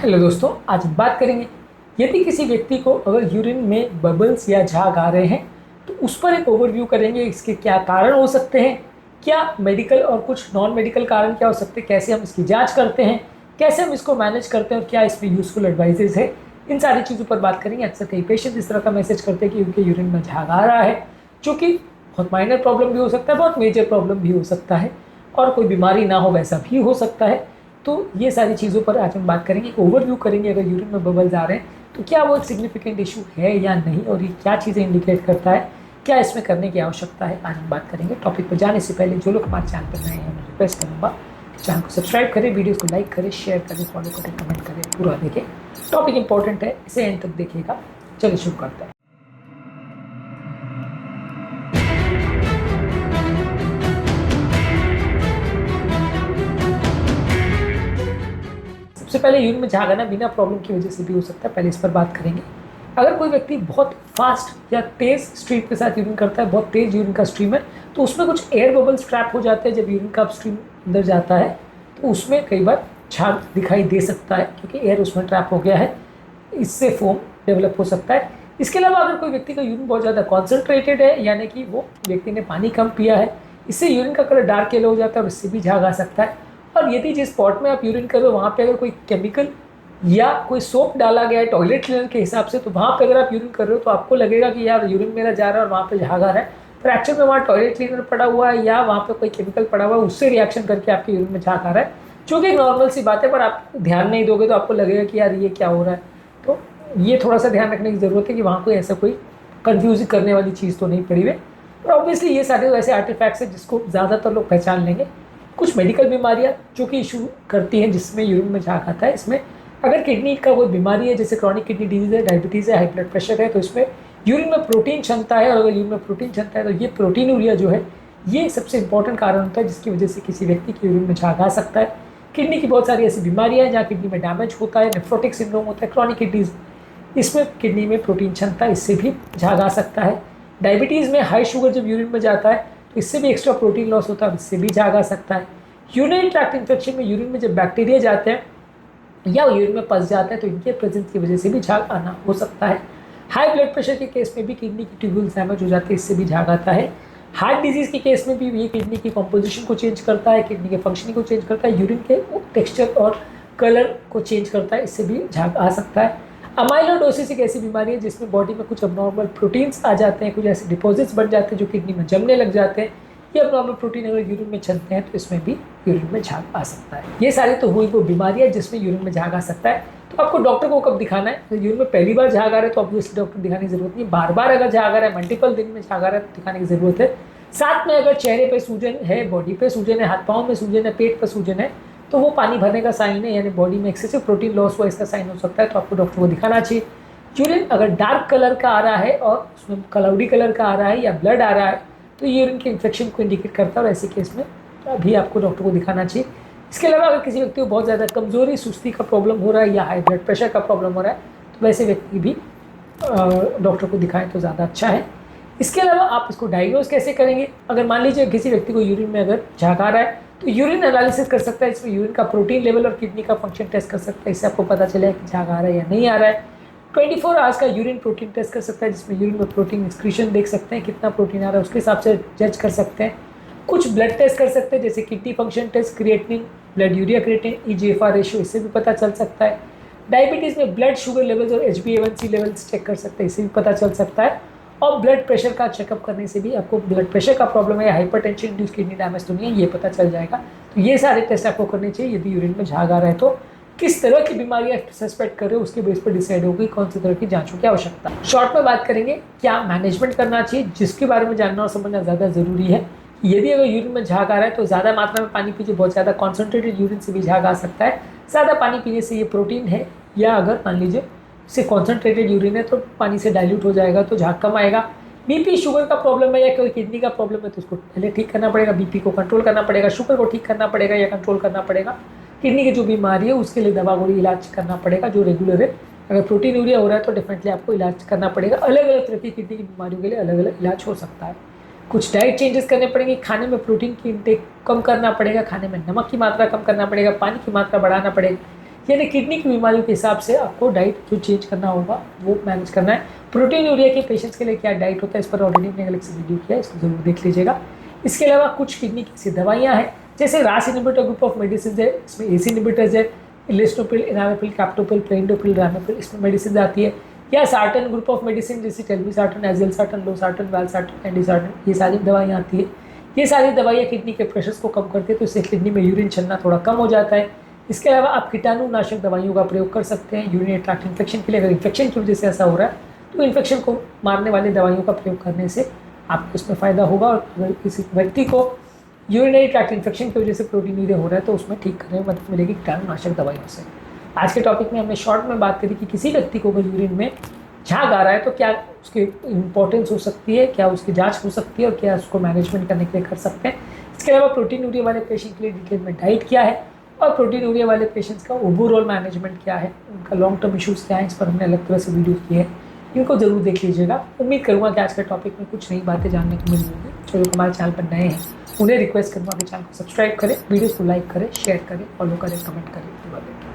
Hello दोस्तों, आज हम बात करेंगे यदि किसी व्यक्ति को अगर यूरिन में बबल्स या झाग आ रहे हैं तो उस पर एक ओवरव्यू करेंगे। इसके क्या कारण हो सकते हैं, क्या मेडिकल और कुछ नॉन मेडिकल कारण क्या हो सकते हैं, कैसे हम इसकी जांच करते हैं, कैसे हम इसको मैनेज करते हैं और क्या इसमें यूजफुल एडवाइजेज है, इन सारी चीज़ों पर बात करेंगे। अक्सर कई पेशेंट इस तरह का मैसेज करते हैं कि उनके यूरिन में झाग आ रहा है, जो कि बहुत माइनर प्रॉब्लम भी हो सकता है, बहुत मेजर प्रॉब्लम भी हो सकता है, और कोई बीमारी ना हो वैसा भी हो सकता है। तो ये सारी चीज़ों पर आज हम बात करेंगे, एक ओवरव्यू करेंगे। अगर यूरिन में बबल्स आ रहे हैं तो क्या वो एक सिग्निफिकेंट इशू है या नहीं, और ये क्या चीज़ें इंडिकेट करता है, क्या इसमें करने की आवश्यकता है, आज हम बात करेंगे। टॉपिक पर जाने से पहले जो लोग हमारे चैनल पर नए हैं मैं रिक्वेस्ट करूँगा चैनल को सब्सक्राइब करें, वीडियोज़ को लाइक करें, शेयर करें, फॉलो करें, कमेंट करें, पूरा देखें। टॉपिक इंपॉर्टेंट है, इसे एंड तक देखिएगा। चलिए शुरू करते हैं। सबसे पहले यूरिन में झाग आना बिना प्रॉब्लम की वजह से भी हो सकता है, पहले इस पर बात करेंगे। अगर कोई व्यक्ति बहुत फास्ट या तेज़ स्ट्रीम के साथ यूरिन करता है, बहुत तेज़ यूरिन का स्ट्रीम है, तो उसमें कुछ एयर बबल्स ट्रैप हो जाते हैं। जब यूरिन का स्ट्रीम अंदर जाता है तो उसमें कई बार झाग दिखाई दे सकता है, क्योंकि एयर उसमें ट्रैप हो गया है, इससे फोम डेवलप हो सकता है। इसके अलावा अगर कोई व्यक्ति का यूरिन बहुत ज़्यादा कॉन्सेंट्रेटेड है, यानी कि वो व्यक्ति ने पानी कम पिया है, इससे यूरिन का कलर डार्क येलो हो जाता है और इससे भी झाग आ सकता है। और यदि जिस स्पॉट में आप यूरिन कर रहे हो वहाँ पे अगर कोई केमिकल या कोई सोप डाला गया है टॉयलेट क्लीनर के हिसाब से, तो वहाँ पे अगर आप यूरिन कर रहे हो तो आपको लगेगा कि यार यूरिन मेरा जा रहा है और वहाँ पे झाग आ रहा है, पर एक्चुअल में वहाँ टॉयलेट क्लीनर पड़ा हुआ है या वहाँ पे कोई केमिकल पड़ा हुआ है, उससे रिएक्शन करके आपके यूरिन में झाग आ रहा है, जो कि एक नॉर्मल सी बात है। पर आप ध्यान नहीं दोगे तो आपको लगेगा कि यार ये क्या हो रहा है। तो ये थोड़ा सा ध्यान रखने की ज़रूरत है कि वहाँ कोई ऐसा कोई कन्फ्यूज करने वाली चीज़ तो नहीं पड़ी हुई। और ऑब्वियसली ये सारे ऐसे आर्टिफैक्ट्स हैं जिसको ज़्यादातर लोग पहचान लेंगे। कुछ मेडिकल बीमारियां जो कि इशू करती हैं जिसमें यूरिन में झाग आता है, इसमें अगर किडनी का कोई बीमारी है, जैसे क्रॉनिक किडनी डिजीज है, डायबिटीज़ है, हाई ब्लड प्रेशर है, तो इसमें यूरिन में प्रोटीन क्षमता है। और अगर यूरिन में प्रोटीन क्षमता है तो ये प्रोटीनूरिया जो है ये सबसे इंपॉर्टेंट कारण होता है जिसकी वजह से किसी व्यक्ति के यूरिन में झाग आ सकता है। किडनी की बहुत सारी ऐसी बीमारियाँ हैं जहाँ किडनी में डैमेज होता है, नेफ्रोटिक सिंड्रोम होता है, क्रॉनिक किडनीज, इसमें किडनी में प्रोटीन क्षमता, इससे भी झाग आ सकता है। डायबिटीज़ में हाई शुगर जब यूरिन में जाता है तो इससे भी एक्स्ट्रा प्रोटीन लॉस होता है, इससे भी झाग आ सकता है। यूरिनरी ट्रैक्ट इन्फेक्शन में यूरिन में जब बैक्टीरिया जाते हैं या यूरिन में पस जाते हैं तो इनके प्रेजेंस की वजह से भी झाग आना हो सकता है। हाई ब्लड प्रेशर के केस में भी किडनी की ट्यूब्यूल्स डैमेज हो जाते हैं, इससे भी झाग आता है। हार्ट डिजीज़ के केस में भी ये किडनी की कॉम्पोजिशन को चेंज करता है, किडनी के फंक्शनिंग को चेंज करता है, यूरिन के टेक्सचर और कलर को चेंज करता है, इससे भी झाग आ सकता है। अमाइलोडोसिस एक ऐसी बीमारी है जिसमें बॉडी में कुछ अबनॉर्मल प्रोटीन्स आ जाते हैं, कुछ ऐसे डिपॉजिट्स बन जाते हैं जो किडनी में जमने लग जाते हैं। ये अबनॉर्मल प्रोटीन अगर यूरिन में चलते हैं तो इसमें भी यूरिन में झाग आ सकता है। ये सारी तो हुई वो बीमारियां जिसमें यूरिन में झाग आ सकता है। तो आपको डॉक्टर को कब दिखाना है? तो यूरिन में पहली बार झाग आ रहा है तो ऑब्वियसली डॉक्टर दिखाने की जरूरत नहीं। बार बार अगर झाग आ रहा है, मल्टीपल दिन में झाग आ रहा है तो दिखाने की जरूरत है। साथ में अगर चेहरे पे सूजन है, बॉडी पे सूजन है, हाथ पाँव में सूजन है, पेट पर सूजन है, तो वो पानी भरने का साइन है, यानी बॉडी में एक्सेसिव प्रोटीन लॉस हुआ इसका साइन हो सकता है, तो आपको डॉक्टर को दिखाना चाहिए। यूरिन अगर डार्क कलर का आ रहा है और उसमें क्लाउडी कलर का आ रहा है या ब्लड आ रहा है तो यूरिन के इन्फेक्शन को इंडिकेट करता है और ऐसे केस में भी आपको डॉक्टर को दिखाना चाहिए। इसके अलावा अगर किसी व्यक्ति को बहुत ज़्यादा कमजोरी, सुस्ती का प्रॉब्लम हो रहा है या हाई ब्लड प्रेशर का प्रॉब्लम हो रहा है तो वैसे व्यक्ति भी डॉक्टर को दिखाएं तो ज़्यादा अच्छा है। इसके अलावा आप इसको डायग्नोज कैसे करेंगे? अगर मान लीजिए किसी व्यक्ति को यूरिन में अगर झाग आ रहा है तो यूरिन एनालिसिस कर सकता है, इसमें यूरिन का प्रोटीन लेवल और किडनी का फंक्शन टेस्ट कर सकता है, इससे आपको पता चलेगा कि झाग आ रहा है या नहीं आ रहा है। 24 आवर्स का यूरिन प्रोटीन टेस्ट कर सकता है, जिसमें यूरिन में प्रोटीन एक्सक्रीशन देख सकते हैं, कितना प्रोटीन आ रहा है उसके हिसाब से जज कर सकते हैं। कुछ ब्लड टेस्ट कर सकते हैं जैसे kidney function test, creatinine, blood urea creatinine, eGFR ratio, इससे भी पता चल सकता है। डायबिटीज़ में ब्लड शुगर लेवल्स और HbA1c लेवल्स चेक कर सकते हैं, इससे भी पता चल सकता है। और ब्लड प्रेशर का चेकअप करने से भी आपको ब्लड प्रेशर का प्रॉब्लम है या हाइपरटेंशन इंड्यूस किडनी डैमेज तो नहीं है, ये पता चल जाएगा। तो ये सारे टेस्ट आपको करने चाहिए यदि यूरिन में झाग आ रहा है। तो किस तरह की बीमारियां सस्पेक्ट कर रहे हो उसके बेस पर डिसाइड होगी कौन सी तरह की जांचों की आवश्यकता है। शॉर्ट में बात करेंगे क्या मैनेजमेंट करना चाहिए, जिसके बारे में जानना और समझना ज़्यादा ज़रूरी है। यदि अगर यूरिन में झाग आ रहा है तो ज़्यादा मात्रा में पानी पीजिए, बहुत ज़्यादा कॉन्सेंट्रेटेड यूरिन से भी झाग आ सकता है। ज़्यादा पानी पीने से ये प्रोटीन है, या अगर मान लीजिए से कॉन्सेंट्रेटेड यूरिन है तो पानी से डाइल्यूट हो जाएगा तो झाग कम आएगा। बीपी शुगर का प्रॉब्लम है या कोई किडनी का प्रॉब्लम है तो उसको पहले ठीक करना पड़ेगा, बीपी को कंट्रोल करना पड़ेगा, शुगर को ठीक करना पड़ेगा या कंट्रोल करना पड़ेगा। किडनी की जो बीमारी है उसके लिए दवा गोली इलाज करना पड़ेगा जो रेगुलर है। अगर प्रोटीनूरिया हो रहा है तो डेफिनेटली आपको इलाज करना पड़ेगा। अलग अलग तरह की किडनी की बीमारियों के लिए अलग अलग इलाज हो सकता है। कुछ डाइट चेंजेस करने पड़ेंगे, खाने में प्रोटीन की इंटेक कम करना पड़ेगा, खाने में नमक की मात्रा कम करना पड़ेगा, पानी की मात्रा बढ़ाना पड़ेगा। यानी किडनी की बीमारियों के हिसाब से आपको डाइट जो चेंज करना होगा वो मैनेज करना है। प्रोटीन यूरिया के पेशेंट्स के लिए क्या डाइट होता है, इस पर ऑलरेडी हमने अलग से वीडियो किया है, इसको जरूर देख लीजिएगा। इसके अलावा कुछ किडनी की ऐसी दवाइयाँ हैं, जैसे रास इनिबिटर ग्रुप ऑफ मेडिसिन है, इसमें एसी इनिबिटर्स है, इलेस्टोपिल, इनामेपिल, कैप्टोपिल, प्रेंडोपिल, रामेपिल, इसमें मेडिसिन आती है। या सार्टन ग्रुप ऑफ मेडिसिन जैसे टेल्मिसार्टन, एजिलसार्टन, लोसार्टन, वालसार्टन, एंडीसार्टन, ये सारी दवाइयाँ आती है। ये सारी दवाइयाँ किडनी के प्रेशर्स को कम करती है, तो इससे किडनी में यूरिन चलना थोड़ा कम हो जाता है। इसके अलावा आप कीटाणुनाशक दवाइयों का प्रयोग कर सकते हैं यूरिनरी ट्रैक्ट इन्फेक्शन के लिए। अगर इन्फेक्शन की वजह से ऐसा हो रहा है तो इन्फेक्शन को मारने वाली दवाइयों का प्रयोग करने से आपको इसमें फ़ायदा होगा। और अगर किसी व्यक्ति को यूरिनरी ट्रैक्ट इन्फेक्शन की वजह से प्रोटीन यूरिया हो रहा है तो उसमें ठीक करने में मदद मिलेगी कीटाणुनाशक दवाइयों से। आज के टॉपिक में हमने शॉर्ट में बात करी कि किसी व्यक्ति को अगर यूरिन में झाग आ रहा है तो क्या उसकी इंपॉर्टेंस हो सकती है, क्या उसकी जांच हो सकती है और क्या उसको मैनेजमेंट करने के लिए कर सकते हैं। इसके अलावा प्रोटीन यूरिया वाले पेशेंट के लिए डिटेल में डाइट क्या है और प्रोटीन यूरिया वाले पेशेंट्स का ओवरऑल मैनेजमेंट क्या है, उनका लॉन्ग टर्म इश्यूज़ क्या है, इस पर हमने अलग तरह से वीडियो किए हैं, इनको जरूर देख लीजिएगा। उम्मीद करूँगा कि आज के टॉपिक में कुछ नई बातें जानने को मिल होंगी। जो लोग हमारे चैनल पर नए हैं उन्हें रिक्वेस्ट करूँगा कि चैनल को सब्सक्राइब करें, वीडियोज़ को लाइक करें, शेयर करें, फॉलो करें, कमेंट करें।